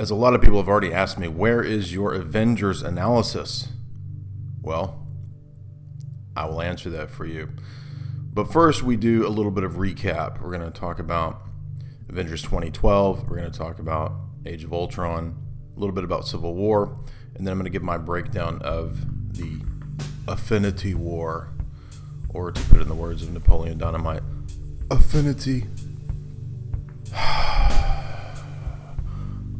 As a lot of people have already asked me, where is your Avengers analysis? Well, I will answer that for you. But first, we do a little bit of recap. We're going to talk about Avengers 2012. We're going to talk about Age of Ultron, a little bit about Civil War, and then I'm going to give my breakdown of the Affinity War, or to put it in the words of Napoleon Dynamite, Affinity.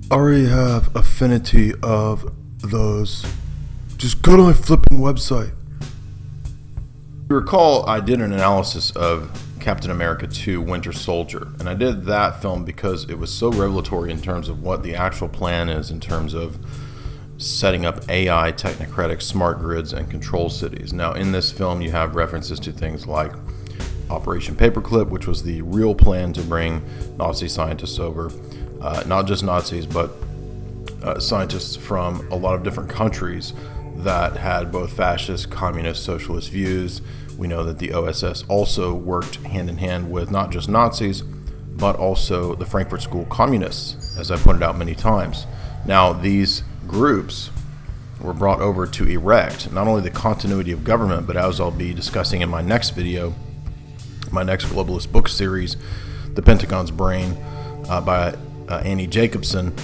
I already have affinity of those. Just go to my flipping website. You recall I did an analysis of Captain America 2 Winter Soldier, and I did that film because it was so revelatory in terms of what the actual plan is in terms of setting up AI, technocratic smart grids, and control cities. Now, in this film, you have references to things like Operation Paperclip, which was the real plan to bring Nazi scientists over. Not just Nazis, but scientists from a lot of different countries that had both fascist, communist, socialist views. We know that the OSS also worked hand in hand with not just Nazis, but also the Frankfurt School communists, as I pointed out many times. Now, these groups were brought over to erect not only the continuity of government, but as I'll be discussing in my next video, my next globalist book series, The Pentagon's Brain, by Annie Jacobson,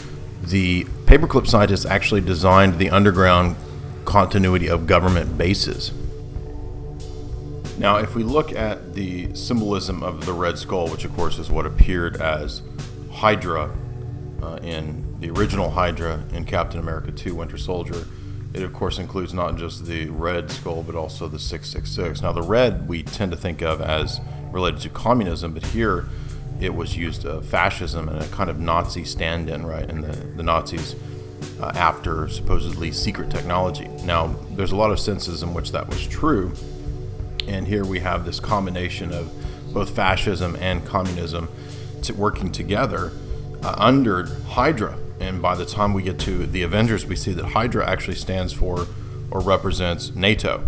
the paperclip scientists actually designed the underground continuity of government bases. Now, if we look at the symbolism of the Red Skull, which of course is what appeared as Hydra in the original Hydra in Captain America 2 Winter Soldier, it of course includes not just the Red Skull, but also the 666. Now, the red we tend to think of as related to communism, but here it was used fascism and a kind of Nazi stand-in, right? And the Nazis after supposedly secret technology. Now, there's a lot of senses in which that was true, and here we have this combination of both fascism and communism working together under Hydra. And by the time we get to the Avengers, we see that Hydra actually stands for or represents NATO.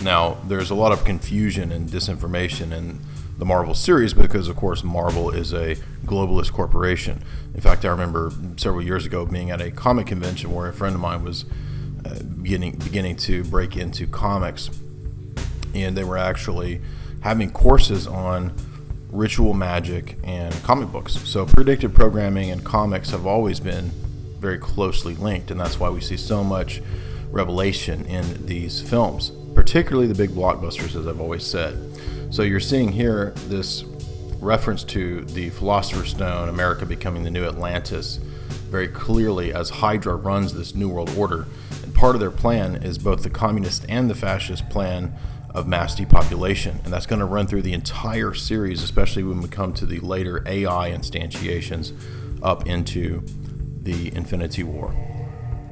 Now, there's a lot of confusion and disinformation in the Marvel series because, of course, Marvel is a globalist corporation. In fact, I remember several years ago being at a comic convention where a friend of mine was beginning to break into comics, and they were actually having courses on ritual magic and comic books. So predictive programming and comics have always been very closely linked, and that's why we see so much revelation in these films, particularly the big blockbusters, as I've always said. So you're seeing here this reference to the Philosopher's Stone, America becoming the new Atlantis, very clearly as Hydra runs this New World Order. And part of their plan is both the communist and the fascist plan of mass depopulation. And that's going to run through the entire series, especially when we come to the later AI instantiations up into the Infinity War.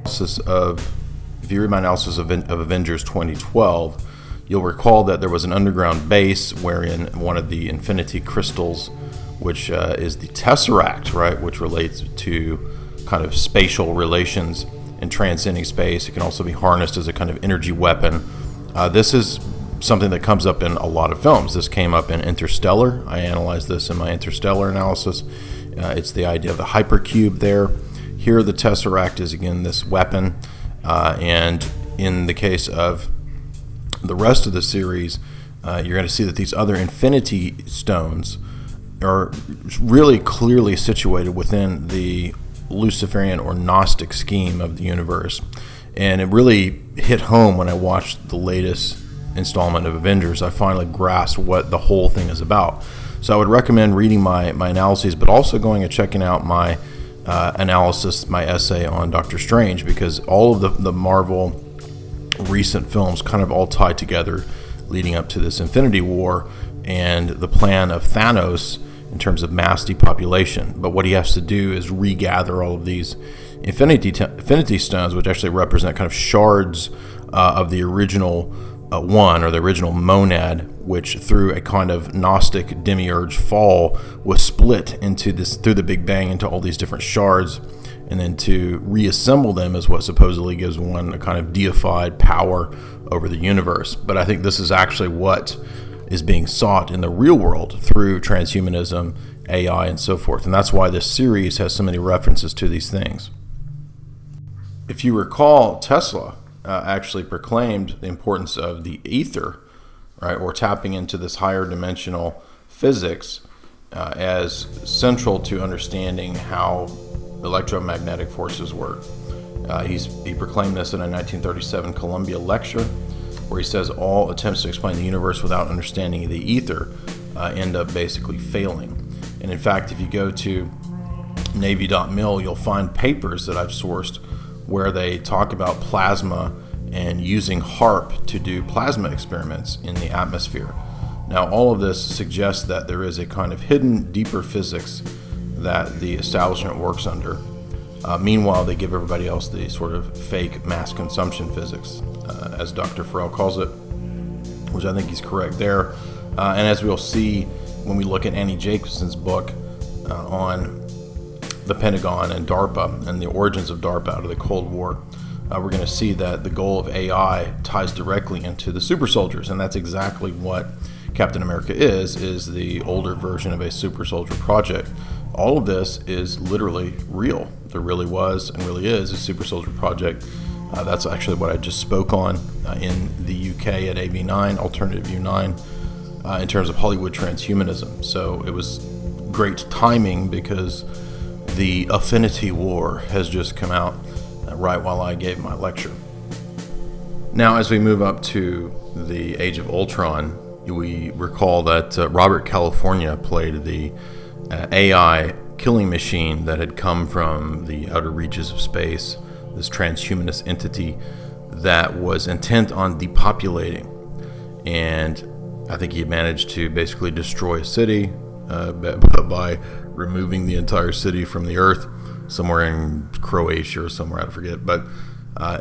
If you read my analysis of Avengers 2012, you'll recall that there was an underground base wherein one of the infinity crystals, which is the Tesseract, right, which relates to kind of spatial relations and transcending space. It can also be harnessed as a kind of energy weapon. This is something that comes up in a lot of films. This came up in Interstellar. I analyzed this in my Interstellar analysis. It's the idea of the hypercube there. Here, the Tesseract is, again, this weapon. And in the case of the rest of the series, you're going to see that these other infinity stones are really clearly situated within the Luciferian or gnostic scheme of the universe. And it really hit home when I watched the latest installment of Avengers. I finally grasped what the whole thing is about. So I would recommend reading my analyses, but also going and checking out my analysis, my essay on Doctor Strange, because all of the Marvel recent films kind of all tie together leading up to this Infinity War and the plan of Thanos in terms of mass depopulation. But what he has to do is regather all of these Infinity Stones, which actually represent kind of shards of the original one, or the original monad, which through a kind of Gnostic demiurge fall was split into this, through the Big Bang, into all these different shards, and then to reassemble them is what supposedly gives one a kind of deified power over the universe. But I think this is actually what is being sought in the real world through transhumanism, AI, and so forth. And that's why this series has so many references to these things. If you recall, Tesla actually proclaimed the importance of the ether, right, or tapping into this higher dimensional physics as central to understanding how electromagnetic forces work. He proclaimed this in a 1937 Columbia lecture, where he says all attempts to explain the universe without understanding the ether end up basically failing. And in fact, if you go to Navy.mil, you'll find papers that I've sourced where they talk about plasma and using HAARP to do plasma experiments in the atmosphere. Now, all of this suggests that there is a kind of hidden, deeper physics that the establishment works under. Meanwhile, they give everybody else the sort of fake mass consumption physics, as Dr. Farrell calls it, which I think he's correct there. And as we'll see when we look at Annie Jacobson's book on the Pentagon and DARPA and the origins of DARPA out of the Cold War, we're going to see that the goal of AI ties directly into the super soldiers, and that's exactly what Captain America is the older version of a super soldier project. All of this is literally real. There really was and really is a super soldier project. That's actually what I just spoke on in the UK at AV9, Alternative U9, in terms of Hollywood transhumanism. So it was great timing because the Affinity War has just come out right while I gave my lecture. Now, as we move up to the Age of Ultron, we recall that Robert California played the AI killing machine that had come from the outer reaches of space, this transhumanist entity that was intent on depopulating. And I think he managed to basically destroy a city by removing the entire city from the earth, somewhere in Croatia or somewhere, I forget. But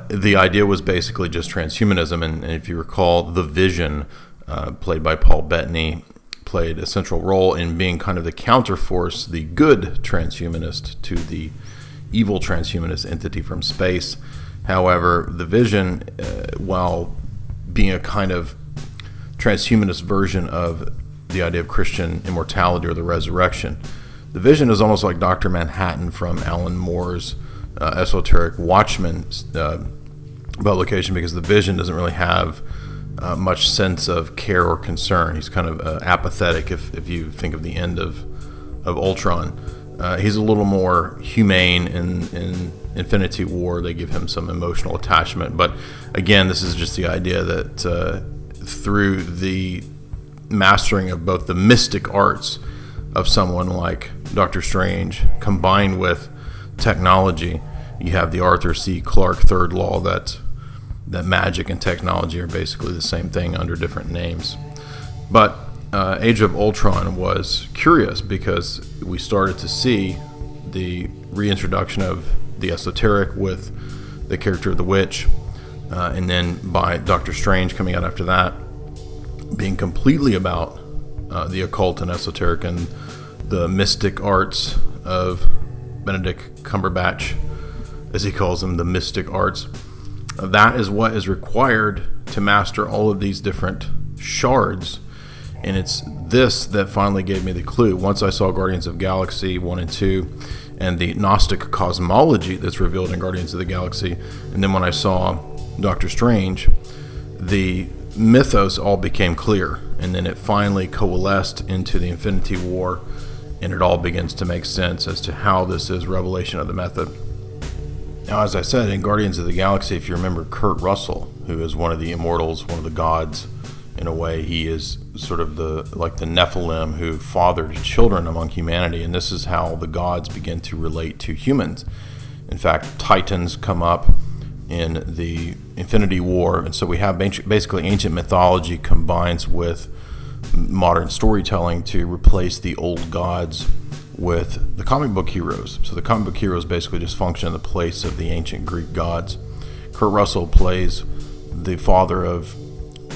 the idea was basically just transhumanism. And if you recall, the Vision, played by Paul Bettany, played a central role in being kind of the counterforce, the good transhumanist to the evil transhumanist entity from space. However, the Vision, while being a kind of transhumanist version of the idea of Christian immortality or the resurrection, the Vision is almost like Dr. Manhattan from Alan Moore's esoteric Watchmen publication, because the Vision doesn't really have much sense of care or concern. He's kind of apathetic if you think of the end of Ultron. He's a little more humane in Infinity War. They give him some emotional attachment. But again, this is just the idea that through the mastering of both the mystic arts of someone like Doctor Strange combined with technology, you have the Arthur C. Clarke third law that magic and technology are basically the same thing under different names. But Age of Ultron was curious because we started to see the reintroduction of the esoteric with the character of the witch, and then by Doctor Strange coming out after that, being completely about the occult and esoteric and the mystic arts of Benedict Cumberbatch, as he calls them, the mystic arts. That is what is required to master all of these different shards. And it's this that finally gave me the clue. Once I saw Guardians of the Galaxy 1 and 2 and the Gnostic cosmology that's revealed in Guardians of the Galaxy, and then when I saw Doctor Strange, the mythos all became clear. And then it finally coalesced into the Infinity War, and it all begins to make sense as to how this is revelation of the method. Now, as I said, in Guardians of the Galaxy, if you remember Kurt Russell, who is one of the immortals, one of the gods, in a way, he is sort of the Nephilim who fathered children among humanity, and this is how the gods begin to relate to humans. In fact, Titans come up in the Infinity War, and so we have basically ancient mythology combines with modern storytelling to replace the old gods with the comic book heroes. So the comic book heroes basically just function in the place of the ancient Greek gods. Kurt Russell plays the father of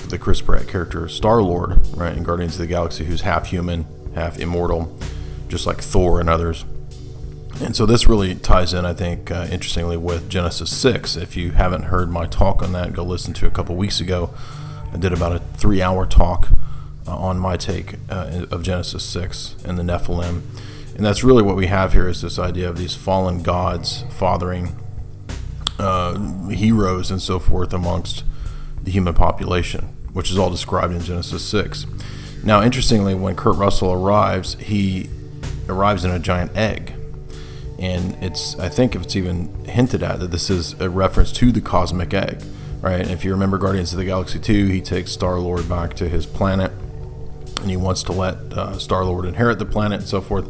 the Chris Pratt character Star-Lord, right, in Guardians of the Galaxy, who's half human, half immortal, just like Thor and others. And so this really ties in, I think, interestingly, with Genesis 6. If you haven't heard my talk on that, go listen to a couple weeks ago. I did about a 3-hour talk on my take of Genesis 6 and the Nephilim. And that's really what we have here, is this idea of these fallen gods fathering heroes and so forth amongst the human population, which is all described in Genesis 6. Now, interestingly, when Kurt Russell arrives, he arrives in a giant egg. And I think if it's even hinted at, that this is a reference to the cosmic egg, right? And if you remember Guardians of the Galaxy 2, he takes Star-Lord back to his planet, and he wants to let Star-Lord inherit the planet and so forth.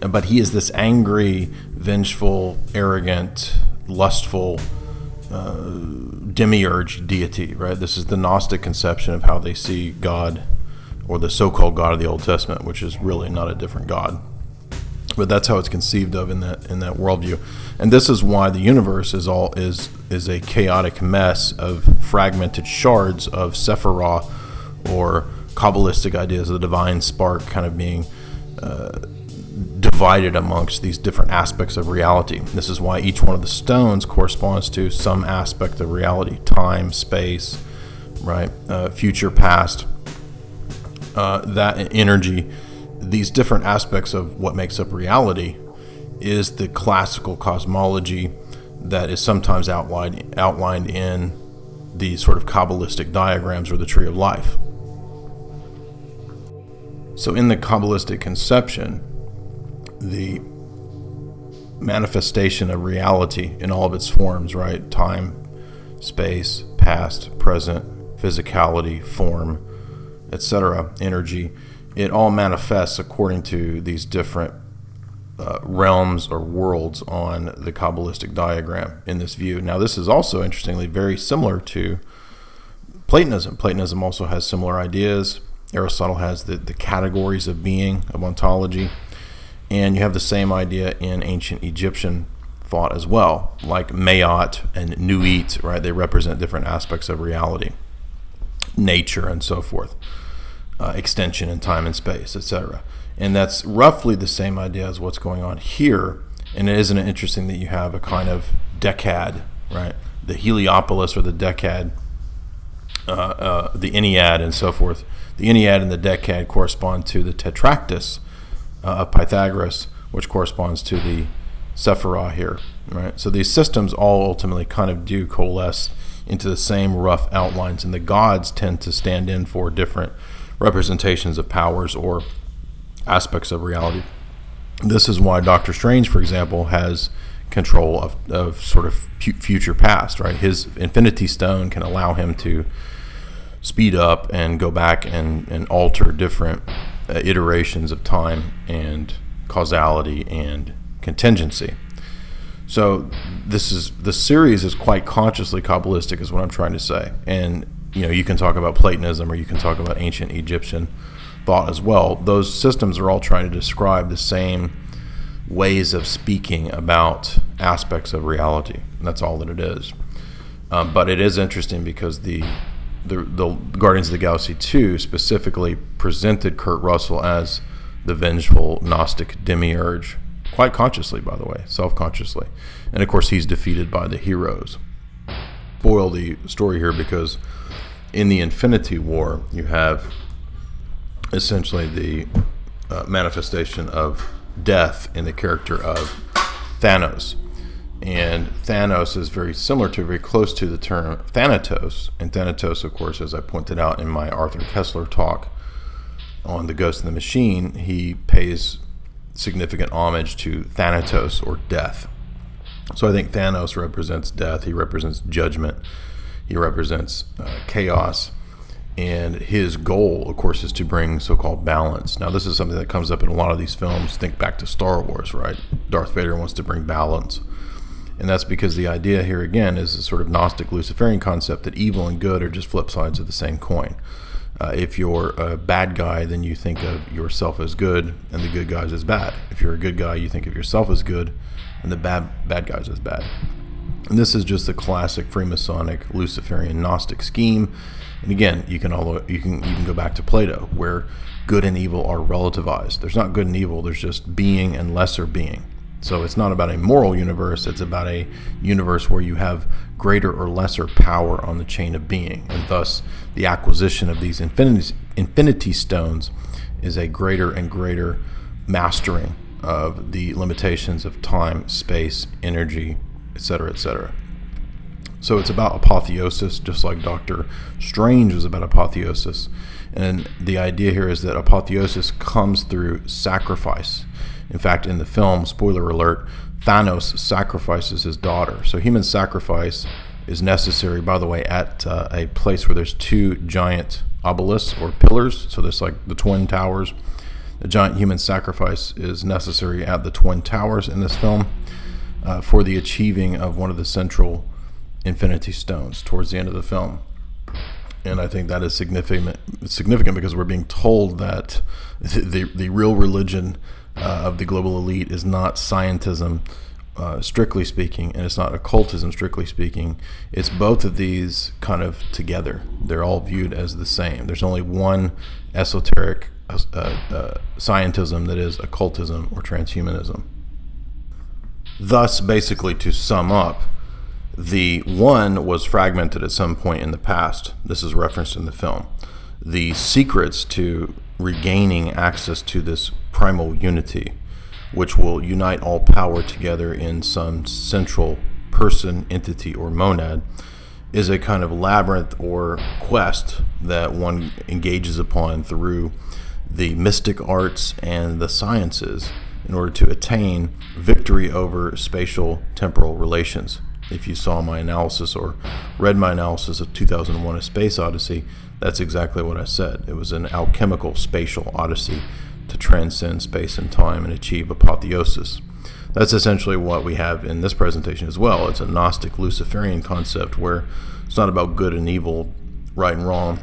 But he is this angry, vengeful, arrogant, lustful, demiurge deity, right? This is the Gnostic conception of how they see God, or the so-called God of the Old Testament, which is really not a different God. But that's how it's conceived of in that worldview. And this is why the universe is a chaotic mess of fragmented shards of Sephiroth, or Kabbalistic ideas of the divine spark kind of being divided amongst these different aspects of reality. This is why each one of the stones corresponds to some aspect of reality: time, space, right, future, past, that energy. These different aspects of what makes up reality is the classical cosmology that is sometimes outlined in the sort of Kabbalistic diagrams, or the tree of life. So in the Kabbalistic conception, the manifestation of reality in all of its forms, right? Time, space, past, present, physicality, form, etc., energy, it all manifests according to these different realms or worlds on the Kabbalistic diagram in this view. Now, this is also, interestingly, very similar to Platonism. Platonism also has similar ideas. Aristotle has the categories of being, of ontology. And you have the same idea in ancient Egyptian thought as well, like Mayat and Nuit, right? They represent different aspects of reality, nature, and so forth. Extension in time and space, etc. And that's roughly the same idea as what's going on here. And isn't it interesting that you have a kind of decad, right? The Heliopolis, or the decad, the Ennead, and so forth. The Ennead and the decad correspond to the Tetractys of Pythagoras, which corresponds to the Sephirah here, right? So these systems all ultimately kind of do coalesce into the same rough outlines, and the gods tend to stand in for different representations of powers or aspects of reality. This is why Doctor Strange, for example, has control of sort of future past, right? His Infinity Stone can allow him to speed up and go back and alter different iterations of time and causality and contingency. So the series is quite consciously Kabbalistic, is what I'm trying to say. And you can talk about Platonism, or you can talk about ancient Egyptian thought as well. Those systems are all trying to describe the same ways of speaking about aspects of reality. And that's all that it is. But it is interesting because the Guardians of the Galaxy 2 specifically presented Kurt Russell as the vengeful Gnostic demiurge, quite consciously, by the way, self-consciously. And of course, he's defeated by the heroes. Spoil the story here, because in the Infinity War, you have essentially the manifestation of death in the character of Thanos. And Thanos is very close to the term Thanatos. And Thanatos, of course, as I pointed out in my Arthur Kessler talk on The Ghost in the Machine, he pays significant homage to Thanatos, or death. So I think Thanos represents death. He represents judgment. He represents chaos. And his goal, of course, is to bring so-called balance. Now, this is something that comes up in a lot of these films. Think back to Star Wars, right? Darth Vader wants to bring balance. And that's because the idea here, again, is a sort of Gnostic Luciferian concept that evil and good are just flip sides of the same coin. If you're a bad guy, then you think of yourself as good and the good guys as bad. If you're a good guy, you think of yourself as good and the bad guys as bad. And this is just the classic Freemasonic Luciferian Gnostic scheme. And again, you can even go back to Plato, where good and evil are relativized. There's not good and evil, there's just being and lesser being. So it's not about a moral universe, it's about a universe where you have greater or lesser power on the chain of being. And thus, the acquisition of these infinity stones is a greater and greater mastering of the limitations of time, space, energy, etc., etc. So it's about apotheosis, just like Doctor Strange was about apotheosis. And the idea here is that apotheosis comes through sacrifice. In fact, in the film, spoiler alert, Thanos sacrifices his daughter. So human sacrifice is necessary, by the way, at a place where there's two giant obelisks or pillars. So there's like the Twin Towers. The giant human sacrifice is necessary at the Twin Towers in this film for the achieving of one of the central Infinity Stones towards the end of the film. And I think that is significant because we're being told that the real religion of the global elite is not scientism, strictly speaking, and it's not occultism, strictly speaking. It's both of these kind of together. They're all viewed as the same. There's only one esoteric scientism that is occultism or transhumanism. Thus, basically, to sum up, the one was fragmented at some point in the past. This is referenced in the film. The secrets to regaining access to this primal unity, which will unite all power together in some central person, entity, or monad, is a kind of labyrinth or quest that one engages upon through the mystic arts and the sciences in order to attain victory over spatial temporal relations. If you saw my analysis or read my analysis of 2001: A Space Odyssey, that's exactly what I said. It was an alchemical spatial odyssey to transcend space and time and achieve apotheosis. That's essentially what we have in this presentation as well. It's a gnostic Luciferian concept where it's not about good and evil, right and wrong.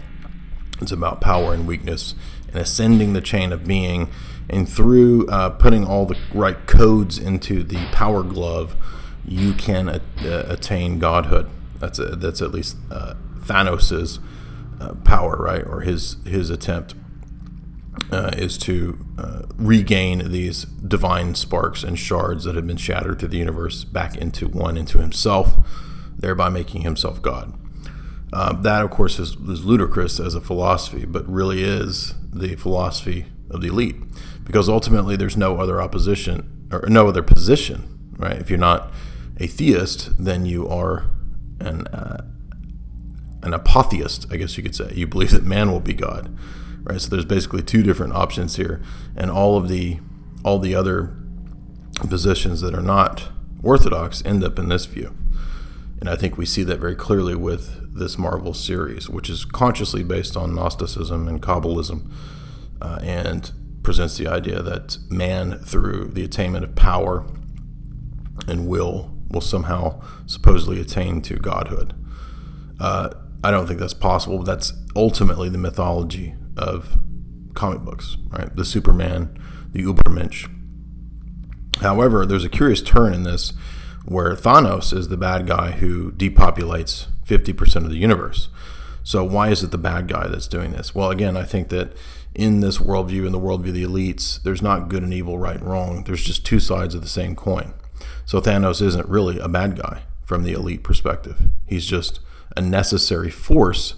It's about power and weakness and ascending the chain of being, and through putting all the right codes into the power glove, you can attain godhood. That's at least Thanos's power, right? Or his attempt is to regain these divine sparks and shards that have been shattered through the universe back into himself, thereby making himself God. That, of course, is ludicrous as a philosophy, but really is the philosophy of the elite, because ultimately there's no other opposition or no other position, right? If you're not a theist, then you are an apotheist, I guess you could say. You believe that man will be God, right? So there's basically two different options here, and all the other positions that are not orthodox end up in this view. And I think we see that very clearly with this Marvel series, which is consciously based on Gnosticism and Kabbalism, and presents the idea that man, through the attainment of power and will somehow supposedly attain to godhood. I don't think that's possible, but that's ultimately the mythology of comic books, right? The Superman, the Ubermensch. However, there's a curious turn in this where Thanos is the bad guy who depopulates 50% of the universe. So why is it the bad guy that's doing this? Well, again, I think that in this worldview, in the worldview of the elites, there's not good and evil, right and wrong. There's just two sides of the same coin. So Thanos isn't really a bad guy from the elite perspective. He's just a necessary force,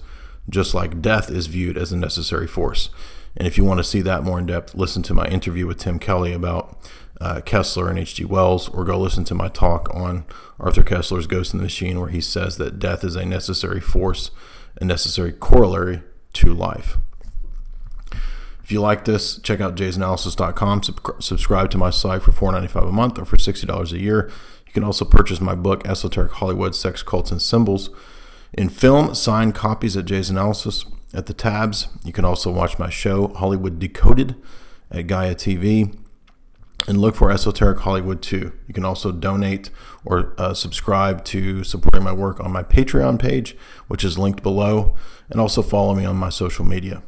just like death is viewed as a necessary force. And if you want to see that more in depth, listen to my interview with Tim Kelly about Kessler and H.G. Wells, or go listen to my talk on Arthur Kessler's Ghost in the Machine, where he says that death is a necessary force, a necessary corollary to life. If you like this, check out jaysanalysis.com. Subscribe to my site for $4.95 a month or for $60 a year. You can also purchase my book, Esoteric Hollywood, Sex, Cults, and Symbols, in film, signed copies at Jay's Analysis at the tabs. You can also watch my show, Hollywood Decoded, at Gaia TV. And look for Esoteric Hollywood 2. You can also donate or subscribe to supporting my work on my Patreon page, which is linked below. And also follow me on my social media.